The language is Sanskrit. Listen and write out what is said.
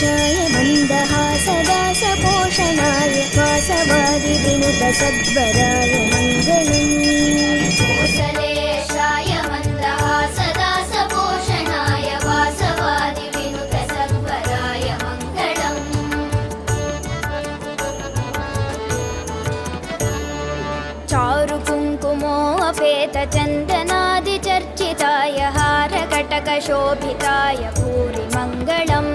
कुशलेशाय मन्दहासदासपोषणाय वासवादिविनुतसद्वराय मङ्गलम्। कुशलेशाय मन्दहासदासपोषणाय वासवादिविनुतसद्वराय मङ्गलम्। चारुकुङ्कुमोऽपेतचन्दनादिचर्चिताय हारकटकशोभिताय भूरि मङ्गलम्।